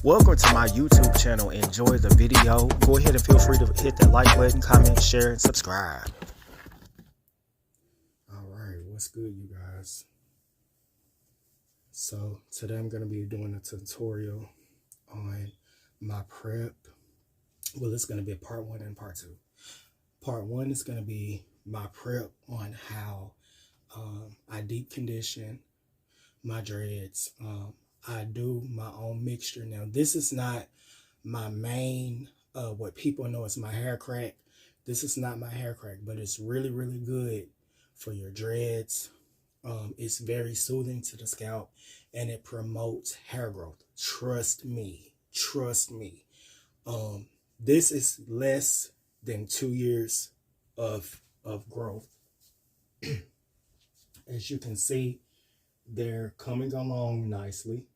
Welcome to my YouTube channel. Enjoy the video. Go ahead and feel free to hit that like button, comment, share, and subscribe. Alright, what's good, you guys? So today I'm going to be doing a tutorial on my prep. Well, it's going to be part 1 and part 2. Part 1 is going to be my prep on how I deep condition my dreads. I do my own mixture. Now, this is not my main, what people know as my hair crack. This is not my hair crack, but it's really, really good for your dreads. It's very soothing to the scalp, and it promotes hair growth. Trust me. Trust me. This is less than 2 years of growth. As you can see, they're coming along nicely.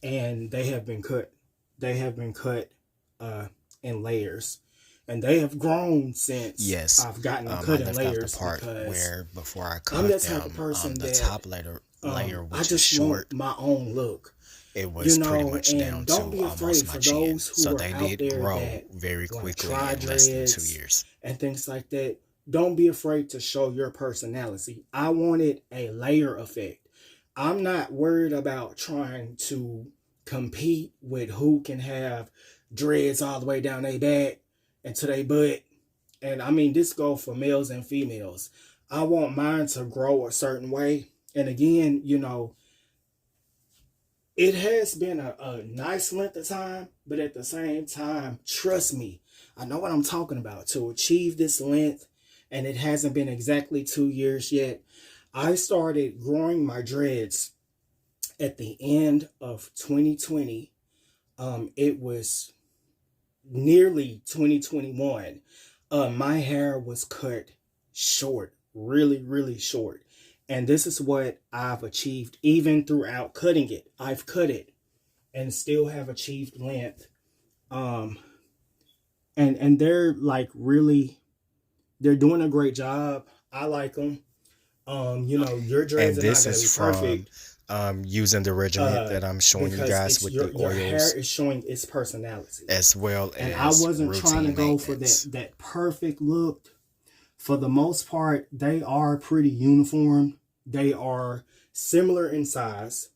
And they have been cut. They have been cut in layers, and they have grown since I've gotten them cut in layers. The part where before I cut I'm the them, type of person the that top layer which I just is short, want my own look. it was pretty much down to don't be afraid almost my for chin. those who So are they out did there grow that very quickly try in less than 2 dreads years. and things like that. Don't be afraid to show your personality. I wanted a layer effect. I'm not worried about trying to compete with who can have dreads all the way down their back and to their butt. And I mean, this goes for males and females. I want mine to grow a certain way. And again, you know, it has been a nice length of time, but at the same time, trust me, I know what I'm talking about. To achieve this length, and it hasn't been exactly 2 years yet, I started growing my dreads at the end of 2020. It was nearly 2021. My hair was cut short, really, really short. And this is what I've achieved even throughout cutting it. I've cut it and still have achieved length. And they're like really, they're doing a great job. I like them. You know, your dreads are not going to be perfect. Using the regiment that I'm showing you guys with the oils. Your hair is showing its personality. As well as and I wasn't trying to go for that perfect look. For the most part, they are pretty uniform. They are similar in size.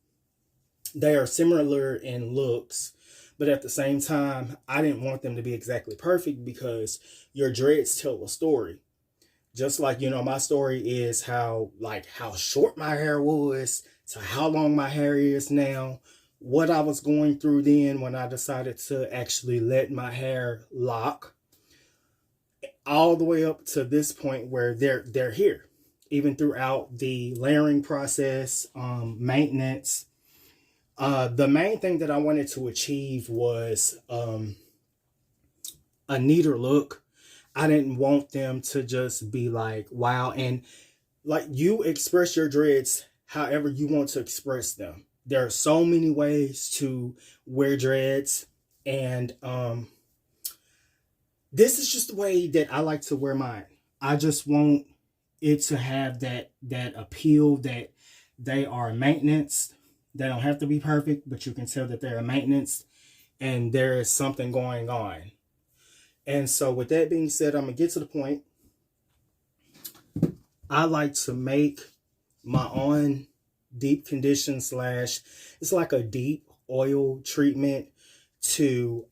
They are similar in looks. But at the same time, I didn't want them to be exactly perfect because your dreads tell a story. Just like, you know, my story is how short my hair was to how long my hair is now. What I was going through then when I decided to actually let my hair lock. All the way up to this point where they're here. Even throughout the layering process, maintenance. The main thing that I wanted to achieve was a neater look. I didn't want them to just be like, wow. And like, you express your dreads however you want to express them. There are so many ways to wear dreads. And this is just the way that I like to wear mine. I just want it to have that appeal that they are maintenance. They don't have to be perfect, but you can tell that they're maintenance and there is something going on. And so with that being said, I'm going to get to the point. I like to make my own deep condition / it's like a deep oil treatment to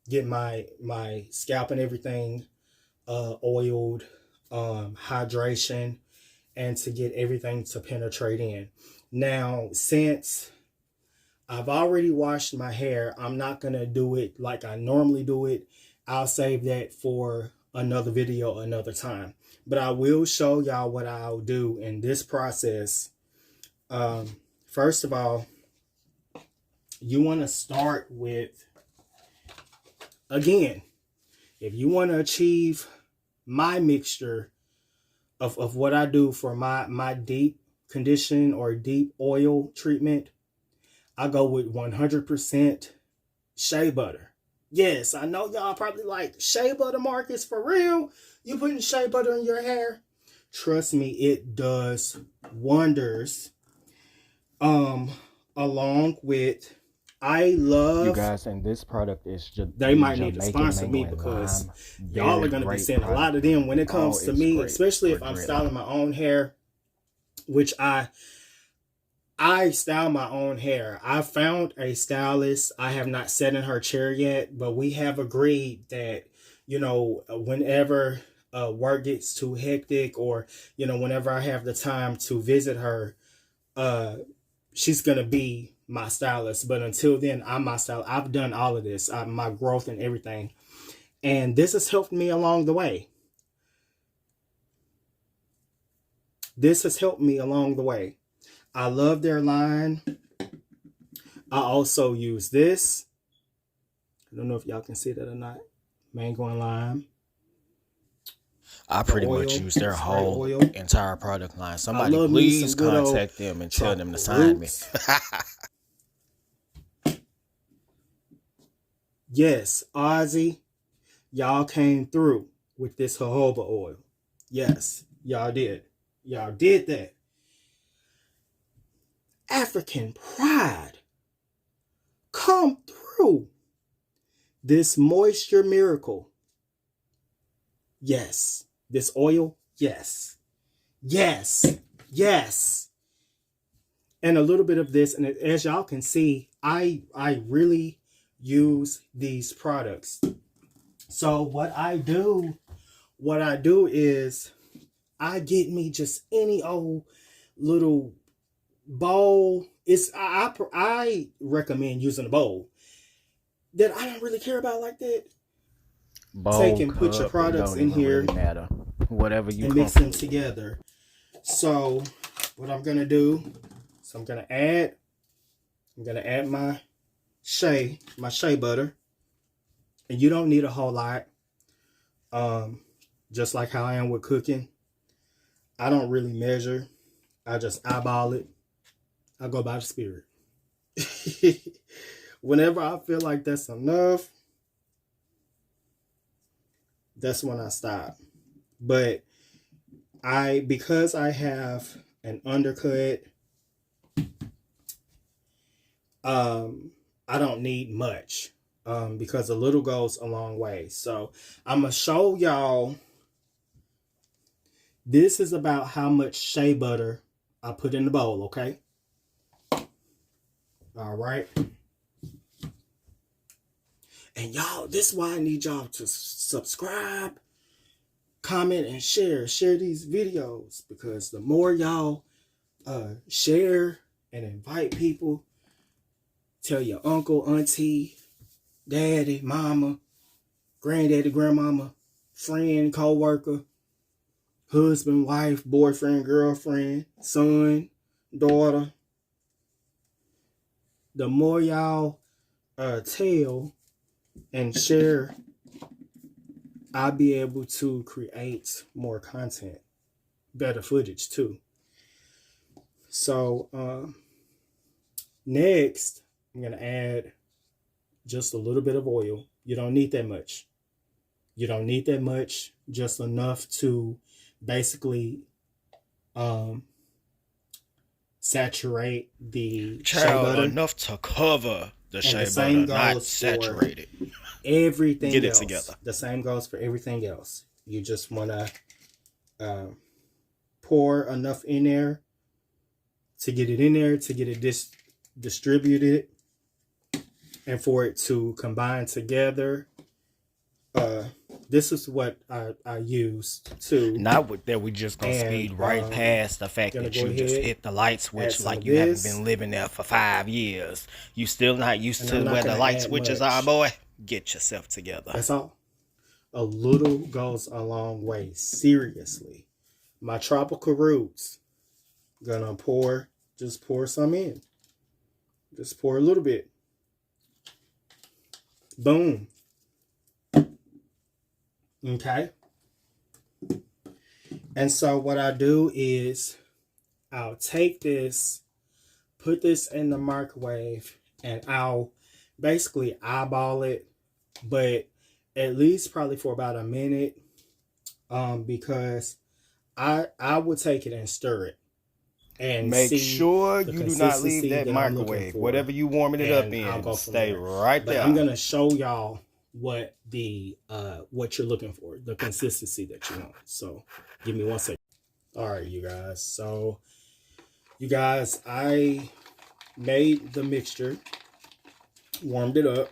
get my scalp and everything oiled, hydration, and to get everything to penetrate in. Now, since I've already washed my hair, I'm not going to do it like I normally do it. I'll save that for another video another time. But I will show y'all what I'll do in this process. First of all, you want to start with, again, if you want to achieve my mixture of what I do for my deep condition or deep oil treatment, I go with 100% shea butter. Yes, I know y'all probably like, shea butter, Marcus, for real? You putting shea butter in your hair? Trust me, it does wonders. along with, I You love, guys, and this product is they the might need to Jamaican sponsor mango me and because lime. y'all Very are going to be great seeing a lot product. of them when it Oh, comes to it's me, great especially for if I'm dreading. styling my own hair, which I style my own hair. I found a stylist. I have not sat in her chair yet, but we have agreed that, whenever work gets too hectic, or, whenever I have the time to visit her, uh, she's going to be my stylist. But until then, I'm my stylist. I've done all of this, my growth and everything. And this has helped me along the way. This has helped me along the way. I love their line. I also use this. I don't know if y'all can see that or not. Mango and lime. I The pretty much oil, use their spray whole oil. entire product line. I Somebody love me some please good old contact them and tell them to tropical sign me. roots. Yes, Ozzy, y'all came through with this jojoba oil. Yes, y'all did. Y'all did that. African pride, come through. This moisture miracle. Yes. This oil. Yes. Yes. Yes. And a little bit of this. And as y'all can see, I really use these products. So what I do is I get me just any old little bowl. I recommend using a bowl that I don't really care about like that. Take Bowl, and put your cup, it products don't in even here really matter. Whatever you and mix them comfortable. together. So what I'm gonna do is I'm gonna add my shea butter, and you don't need a whole lot. Just like how I am with cooking, I don't really measure. I just eyeball it. I go by the spirit. Whenever I feel like that's enough, that's when I stop. But because I have an undercut, I don't need much, because a little goes a long way. So I'm gonna show y'all. This is about how much shea butter I put in the bowl. Okay. All right. And y'all, this is why I need y'all to subscribe, comment, and share these videos, because the more y'all share and invite people, tell your uncle, auntie, daddy, mama, granddaddy, grandmama, friend, co-worker, husband, wife, boyfriend, girlfriend, son, daughter. The more y'all tell and share, I'll be able to create more content, better footage too. So next, I'm gonna add just a little bit of oil. You don't need that much. You don't need that much. Just enough to basically saturate the shea butter. Enough to cover the And shea the same butter, not goes saturate it. for everything Get it else. together. The same goes for everything else. You just want to pour enough in there to get it in there, to get it distributed, and for it to combine together. This is what I used to. Not with that, we just gonna speed right past the fact that you just hit the light switch like you haven't been living there for 5 years. You still not used to where the light switches are, boy. Get yourself together. That's all. A little goes a long way. Seriously. My tropical roots. Gonna just pour some in. Just pour a little bit. Boom. Okay. And so what I do is I'll take this, put this in the microwave, and I'll basically eyeball it, but at least probably for about a minute, because I would take it and stir it. and make sure you do not leave that that microwave. Whatever you warming it up in, stay right there. But I'm gonna show y'all what what you're looking for, the consistency that you want. So give me 1 second. All right, you guys. So you guys, I made the mixture, warmed it up,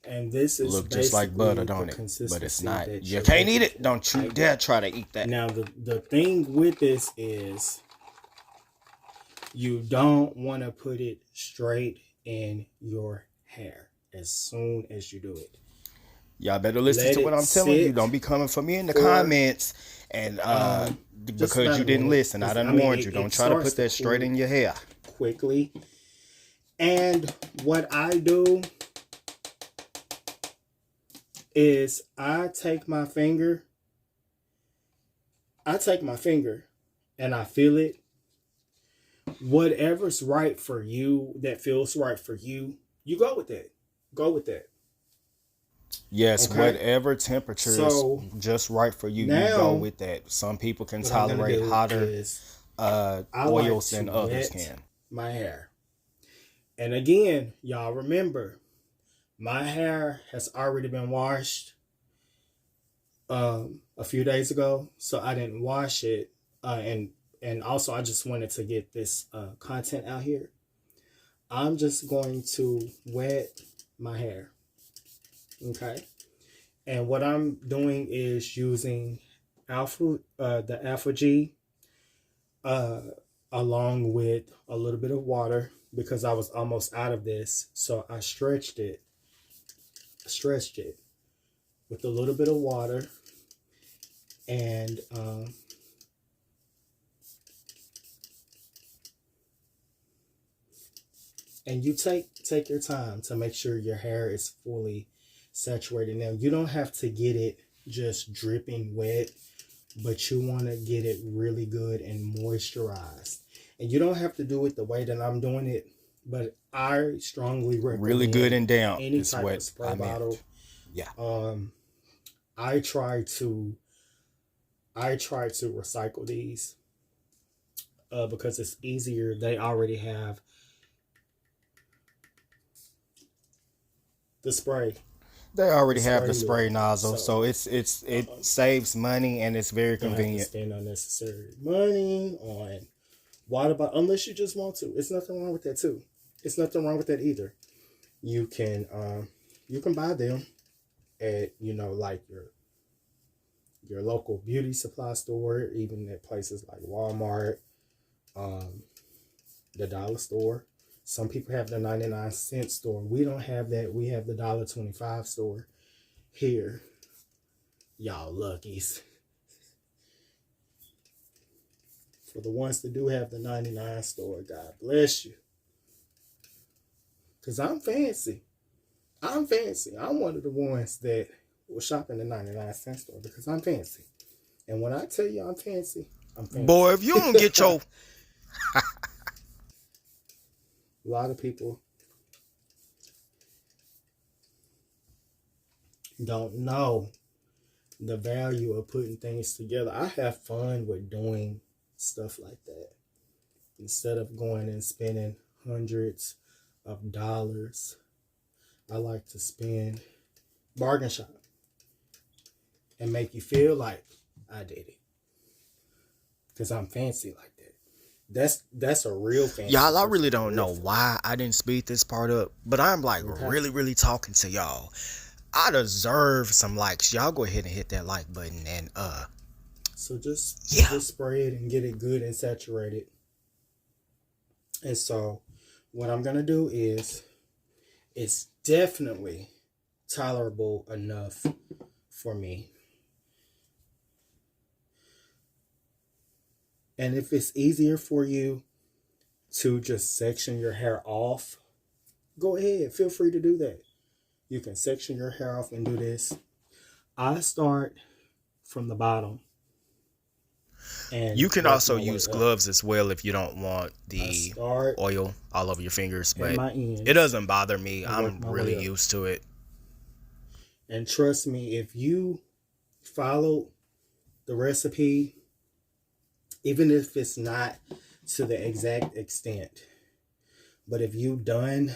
and this is look just like butter, don't it? But it's not. You can't eat it. Don't you dare try to eat that. Now the thing with this is you don't want to put it straight in your hair as soon as you do it. Y'all better listen to what I'm telling you. Don't be coming for me in the comments and because you didn't listen. I done warned you. Don't try to put that straight in your hair. Quickly. And what I do is I take my finger and I feel it. Whatever's right for you, that feels right for you, you go with that. Go with that. Yes, okay. Whatever temperature is just right for you, you go with that. Some people can tolerate hotter oils than others can. My hair. And again, y'all remember, my hair has already been washed a few days ago, so I didn't wash it. And also, I just wanted to get this content out here. I'm just going to wet my hair. Okay. And what I'm doing is using the Alpha G along with a little bit of water because I was almost out of this. So I stretched it with a little bit of water and you take your time to make sure your hair is fully saturated. Now, you don't have to get it just dripping wet, but you want to get it really good and moisturized. And you don't have to do it the way that I'm doing it, but I strongly recommend really good and down. Any type of spray bottle. Yeah. I try to recycle these because it's easier. They already have the spray. They already have the spray nozzle, so it saves money and it's very convenient. Spend unnecessary money on water bottle unless you just want to. It's nothing wrong with that too. It's nothing wrong with that either. You can buy them at like your local beauty supply store, even at places like Walmart, the dollar store. Some people have the 99-cent store. We don't have that. We have the $1.25 store here. Y'all luckies. For the ones that do have the 99 store, God bless you. Because I'm fancy. I'm one of the ones that will shop in the 99-cent store because I'm fancy. And when I tell you I'm fancy, I'm fancy. Boy, if you don't get your... A lot of people don't know the value of putting things together. I have fun with doing stuff like that. Instead of going and spending hundreds of dollars, I like to spend bargain shop and make you feel like I did it. Because I'm fancy like that. That's a real fancy. Y'all, I really don't know why I didn't speed this part up, but I'm like really talking to y'all. I deserve some likes. Y'all go ahead and hit that like button and so just spray it and get it good and saturated. And so what I'm gonna do is it's definitely tolerable enough for me. And if it's easier for you to just section your hair off, go ahead. Feel free to do that. You can section your hair off and do this. I start from the bottom. And you can also use gloves as well if you don't want the oil all over your fingers. But it doesn't bother me. I'm really used to it. And trust me, if you follow the recipe, even if it's not to the exact extent. But if you done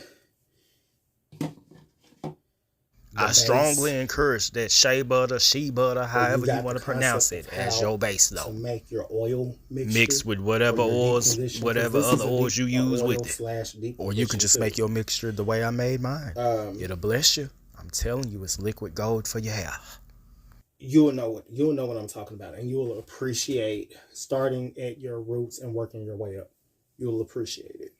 I strongly encourage that shea butter, shea butter, however you want to pronounce it, as your base though. To make your oil mix with whatever oils, whatever other oils you use with it. Or you can just make your mixture the way I made mine. It'll bless you. I'm telling you, it's liquid gold for your hair. You'll know what I'm talking about, and you'll appreciate starting at your roots and working your way up. You'll appreciate it.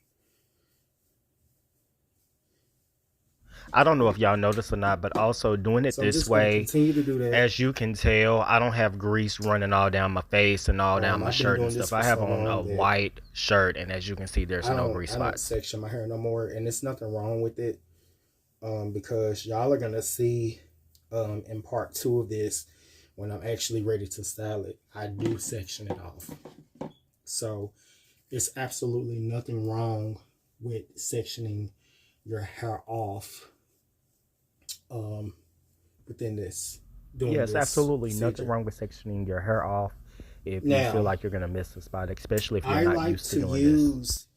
I don't know if y'all notice or not, but also doing it this way, continue to do that. As you can tell, I don't have grease running all down my face and all down my shirt and stuff. I have on a white shirt, and as you can see, there's no grease spots. I don't section my hair no more, and there's nothing wrong with it, because y'all are gonna see in part 2 of this, when I'm actually ready to style it, I do section it off. So there's absolutely nothing wrong with sectioning your hair off within this. Yes, absolutely procedure. Nothing wrong with sectioning your hair off if you feel like you're going to miss a spot, especially if you're not used to doing this. I like to use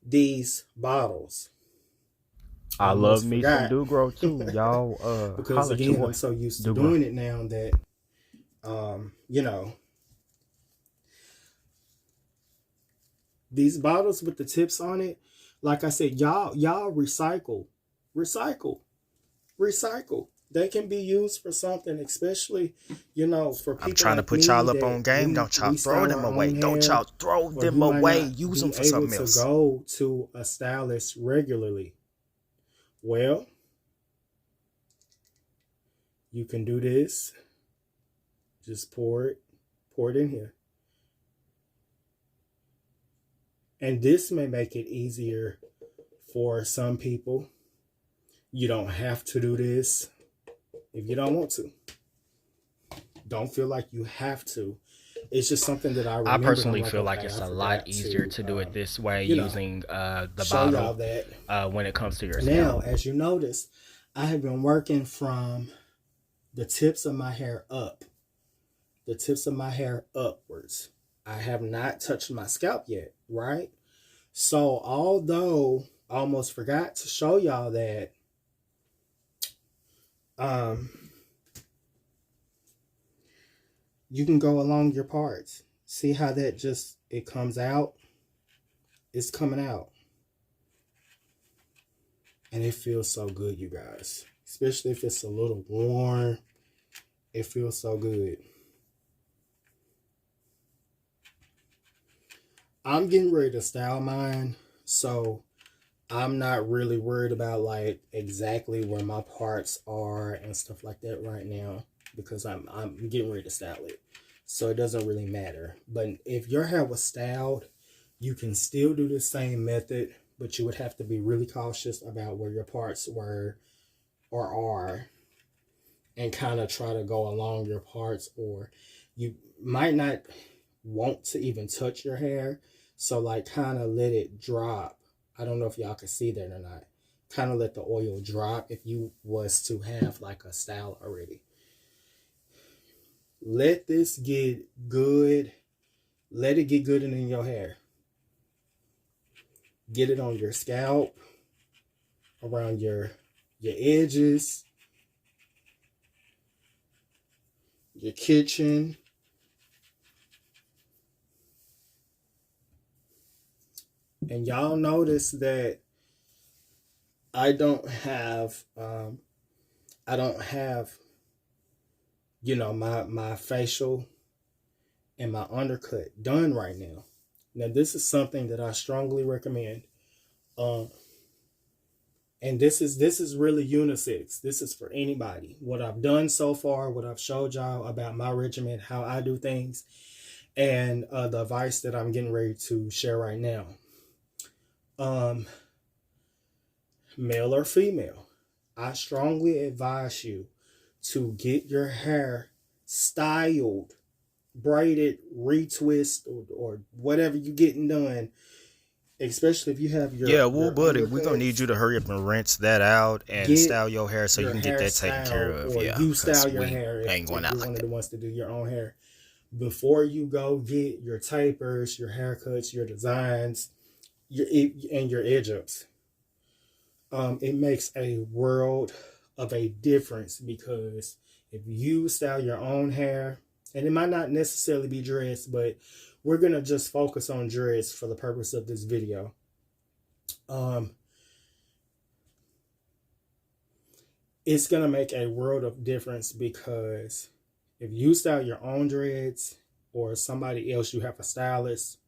these bottles. I love me some do-grow too, y'all. Because again, I'm so used to doing it now that, these bottles with the tips on it, like I said, y'all recycle. They can be used for something, especially, for people. I'm trying to put y'all up on game. Don't y'all throw them away. Don't y'all throw them away. Use them for something else. To go to a stylist regularly. Well, you can do this. Just pour it in here. And this may make it easier for some people. You don't have to do this if you don't want to. Don't feel like you have to. It's just something that I personally feel like it's a lot easier to do it this way, using the bottle when it comes to your scalp. Now, as you notice, I have been working from the tips of my hair up. The tips of my hair upwards. I have not touched my scalp yet, right? So, although I almost forgot to show y'all that you can go along your parts. See how that it comes out? It's coming out. And it feels so good, you guys. Especially if it's a little warm. It feels so good. I'm getting ready to style mine, so I'm not really worried about like exactly where my parts are and stuff like that right now, because I'm getting ready to style it. So it doesn't really matter. But if your hair was styled, you can still do the same method, but you would have to be really cautious about where your parts were or are, and kind of try to go along your parts, or you might not want to even touch your hair. So like kind of let it drop. I don't know if y'all can see that or not. Kind of let the oil drop if you was to have like a style already. Let this get good. Let it get good in your hair. Get it on your scalp, around your edges, your kitchen. And y'all notice that I don't have my facial and my undercut done right now. Now this is something that I strongly recommend. And this is really unisex. This is for anybody. What I've done so far, what I've showed y'all about my regimen, how I do things, and the advice that I'm getting ready to share right now. Male or female, I strongly advise you to get your hair styled, braided, retwist, or whatever you getting done. Especially if you have your buddy, we're gonna need you to hurry up and rinse that out and style your hair so you can get that taken care of. Or you style your hair ain't going out like that. One of the ones to do your own hair. before you go get your tapers, your haircuts, your designs, and your edge ups. It makes a world of a difference, because if you style your own hair, and it might not necessarily be dreads, but we're gonna just focus on dreads for the purpose of this video. It's gonna make a world of difference, because if you style your own dreads, or somebody else, you have a stylist,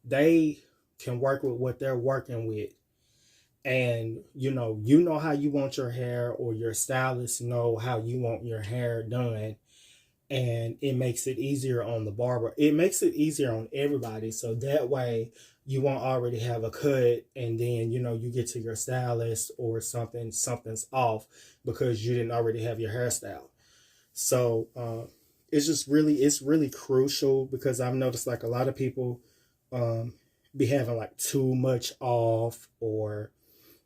they can work with what they're working with. And you know how you want your hair, or your stylist know how you want your hair done. And it makes it easier on the barber. It makes it easier on everybody. So that way you won't already have a cut, and then you get to your stylist, or something's off because you didn't already have your hairstyle. So it's really crucial, because I've noticed like a lot of people be having like too much off, or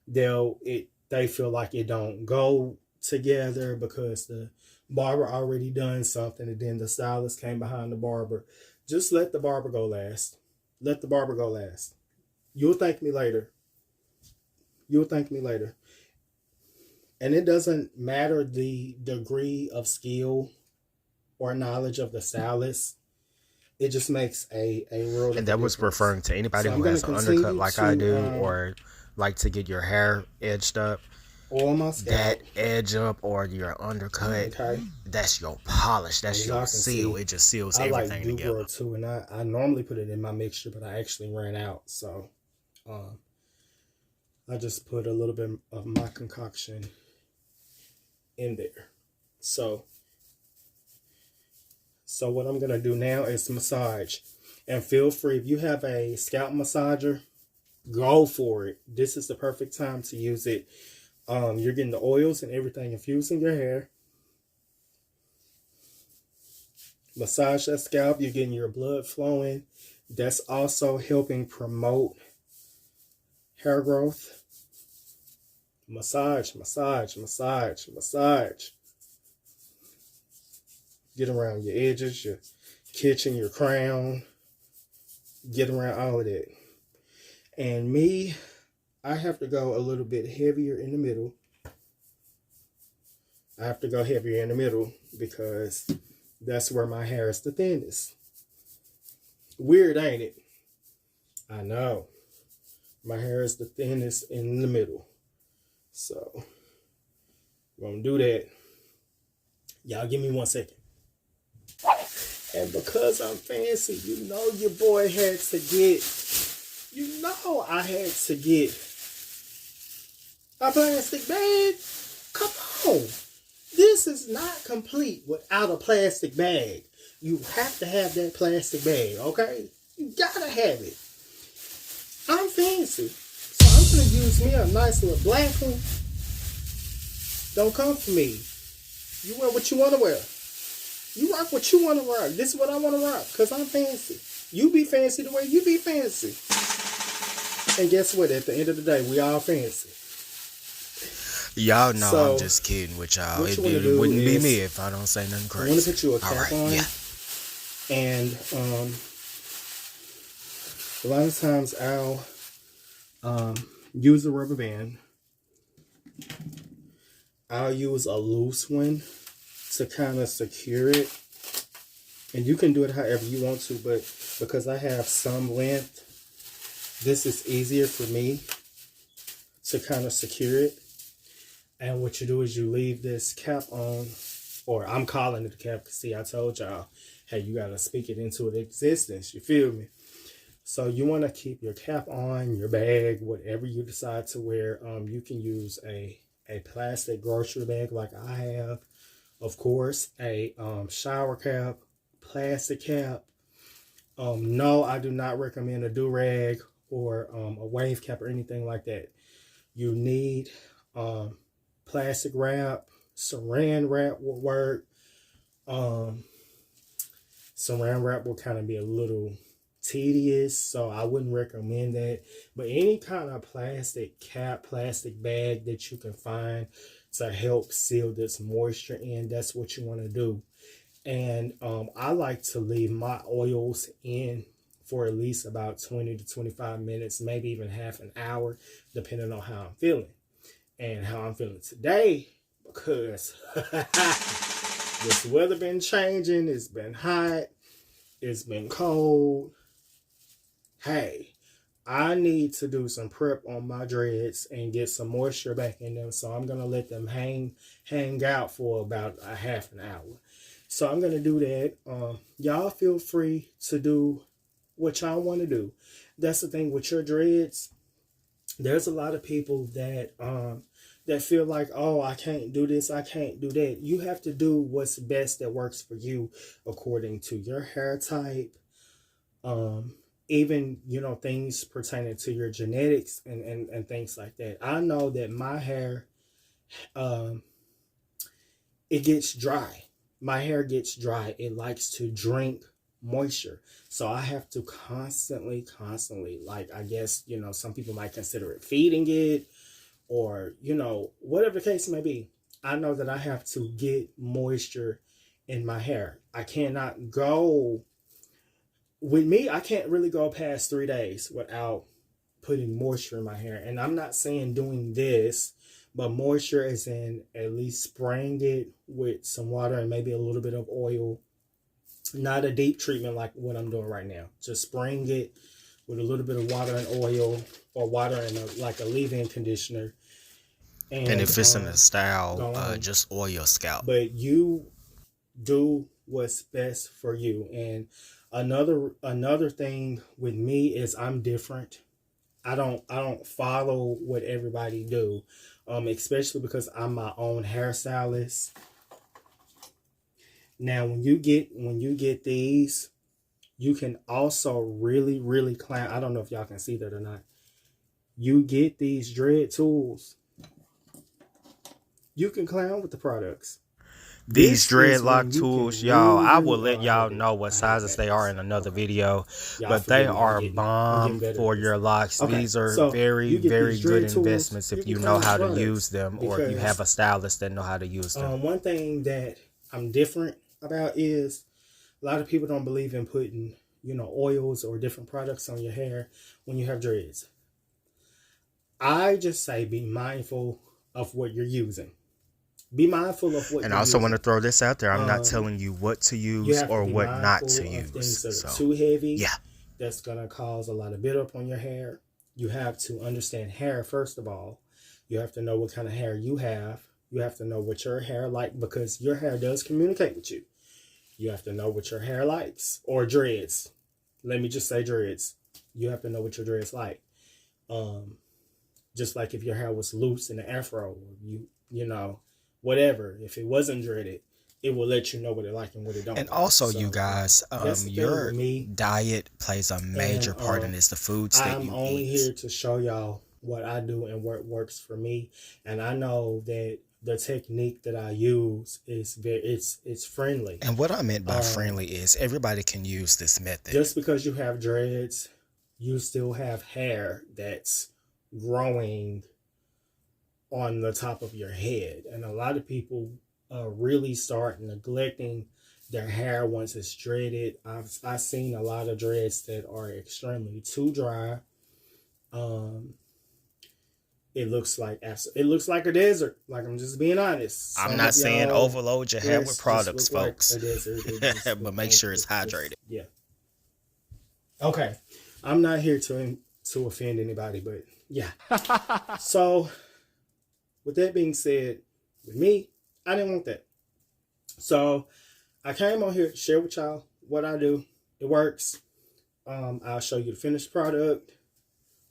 they feel like it don't go together because the barber already done something, and then the stylist came behind the barber. Just let the barber go last. Let the barber go last. You'll thank me later. You'll thank me later. And it doesn't matter the degree of skill or knowledge of the stylist. It just makes a world of And that was difference. referring to anybody who has an undercut like I do, or like to get your hair edged up. Or my scalp. That edge up or your undercut, okay, that's your polish, that's your seal. It just seals everything together. I like too, and I normally put it in my mixture, but I actually ran out, so I just put a little bit of my concoction in there. So what I'm gonna do now is massage, and feel free, if you have a scalp massager, go for it. This is the perfect time to use it. You're getting the oils and everything infused in your hair. Massage that scalp. You're getting your blood flowing. That's also helping promote hair growth. Massage, massage, massage, massage. Get around your edges, your kitchen, your crown. Get around all of that. And me, I have to go a little bit heavier in the middle. I have to go heavier in the middle because that's where my hair is the thinnest. Weird, ain't it? I know. My hair is the thinnest in the middle. So, we're going to do that. Y'all give me 1 second. And because I'm fancy, your boy had to get, I had to get a plastic bag. Come on. This is not complete without a plastic bag. You have to have that plastic bag, okay? You gotta have it. I'm fancy. So I'm gonna use me a nice little black one. Don't come for me. You wear what you wanna wear. You rock what you wanna rock. This is what I wanna rock, because I'm fancy. You be fancy the way you be fancy. And guess what? At the end of the day, we all fancy. Y'all know so, I'm just kidding with y'all. It wouldn't be me if I don't say nothing crazy. I want to put you a cap on. Yeah. And a lot of times I'll use a rubber band. I'll use a loose one to kind of secure it. And you can do it however you want to, but because I have some length, this is easier for me to kind of secure it. And what you do is you leave this cap on, or I'm calling it a cap, because see, I told y'all, hey, you got to speak it into existence. You feel me? So you want to keep your cap on, your bag, whatever you decide to wear. You can use a plastic grocery bag like I have. Of course, a shower cap, plastic cap. No, I do not recommend a do-rag or a wave cap or anything like that. You need plastic wrap, saran wrap will work. Saran wrap will kind of be a little tedious, so I wouldn't recommend that. But any kind of plastic cap, plastic bag that you can find to help seal this moisture in, that's what you want to do. And I like to leave my oils in for at least about 20 to 25 minutes, maybe even half an hour, depending on how I'm feeling. And how I'm feeling today, because this weather been changing. It's been hot. It's been cold. Hey, I need to do some prep on my dreads and get some moisture back in them. So I'm gonna let them hang out for about a half an hour. So I'm gonna do that. Y'all feel free to do what y'all want to do. That's the thing with your dreads. There's a lot of people that feel like, oh, I can't do this, I can't do that. You have to do what's best that works for you according to your hair type. Even, things pertaining to your genetics and things like that. I know that my hair, it gets dry. My hair gets dry. It likes to drink moisture. So I have to constantly, like, I guess, some people might consider it feeding it, or, whatever the case may be. I know that I have to get moisture in my hair. I cannot go, with me, I can't really go past 3 days without putting moisture in my hair. And I'm not saying doing this, but moisture is in at least spraying it with some water and maybe a little bit of oil. Not a deep treatment like what I'm doing right now. Just spraying it with a little bit of water and oil, or water and like a leave-in conditioner. And if it's in a style, just oil your scalp. But you do what's best for you. And another thing with me is I'm different. I don't follow what everybody do, especially because I'm my own hairstylist. Now, when you get these, you can also really clown. I don't know if y'all can see that or not. You get these dread tools. You can clown with the products. These dreadlock tools, y'all, I will let y'all know what sizes they are in another video, but they are bomb for your locks. These are very good investments if you know how to use them, or if you have a stylist that know how to use them. One thing that I'm different about is a lot of people don't believe in putting, oils or different products on your hair when you have dreads. I just say be mindful of what you're using. Be mindful of what. And I also want to throw this out there. I'm not telling you what to use or what not to use. Things that are too heavy. Yeah, that's gonna cause a lot of buildup on your hair. You have to understand hair first of all. You have to know what kind of hair you have. You have to know what your hair like, because your hair does communicate with you. You have to know what your hair likes, or dreads. Let me just say dreads. You have to know what your dreads like. Just like if your hair was loose in an afro, whatever. If it wasn't dreaded, it will let you know what it like and what it don't. And also, so, you guys, your diet plays a major part in this. The foods that you eat. I'm only here to show y'all what I do and what works for me. And I know that the technique that I use is it's friendly. And what I meant by friendly is everybody can use this method. Just because you have dreads, you still have hair that's growing on the top of your head. And a lot of people really start neglecting their hair once it's dreaded. I've seen a lot of dreads that are extremely too dry. It looks like a desert. Like, I'm just being honest. I'm not saying overload your hair with products, folks. Like but make sure it's hydrated. Yeah. Okay. I'm not here to offend anybody, but yeah. So, with that being said, with me, I didn't want that. So I came on here to share with y'all what I do. It works. I'll show you the finished product.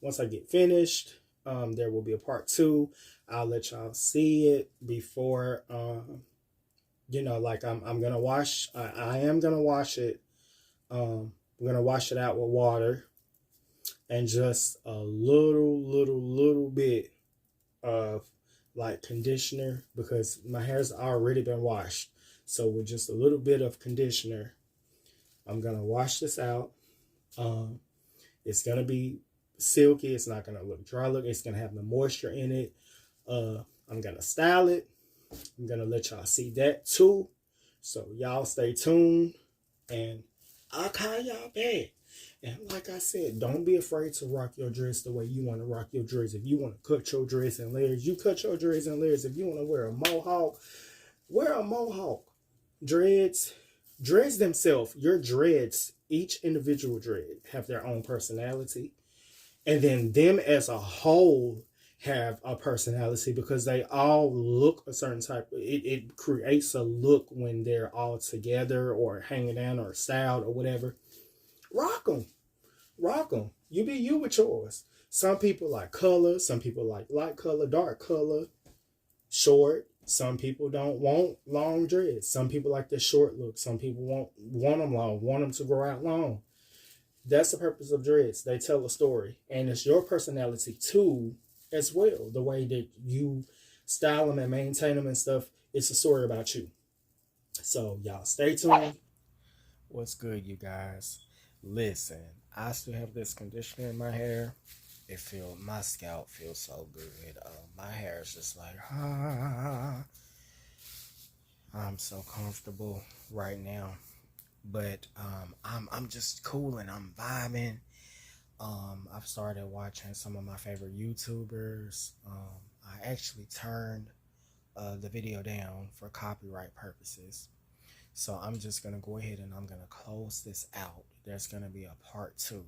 Once I get finished, there will be a part 2. I'll let y'all see it before, like I'm going to wash. I am going to wash it. I'm going to wash it out with water and just a little bit of like conditioner, because my hair's already been washed. So with just a little bit of conditioner, I'm gonna wash this out. It's gonna be silky. It's not gonna look dry. It's gonna have the moisture in it. I'm gonna style it. I'm gonna let y'all see that too. So y'all stay tuned, and I'll call y'all back. And like I said, don't be afraid to rock your dress the way you want to rock your dress. If you want to cut your dress in layers, you cut your dress in layers. If you want to wear a mohawk, wear a mohawk. Dreads themselves, your dreads, each individual dread have their own personality. And then them as a whole have a personality because they all look a certain type. It creates a look when they're all together or hanging down or styled or whatever. Rock them. Rock them. You be you with yours. Some people like color. Some people like light color, dark color, short. Some people don't want long dreads. Some people like the short look. Some people want them long, want them to grow out long. That's the purpose of dreads. They tell a story. And it's your personality too, as well. The way that you style them and maintain them and stuff, it's a story about you. So y'all stay tuned. What's good, you guys? Listen, I still have this conditioner in my hair. My scalp feels so good. My hair is just like, I'm so comfortable right now. But I'm just cool and I'm vibing. I've started watching some of my favorite YouTubers. I actually turned the video down for copyright purposes. So I'm just going to go ahead and I'm going to close this out. There's going to be a part 2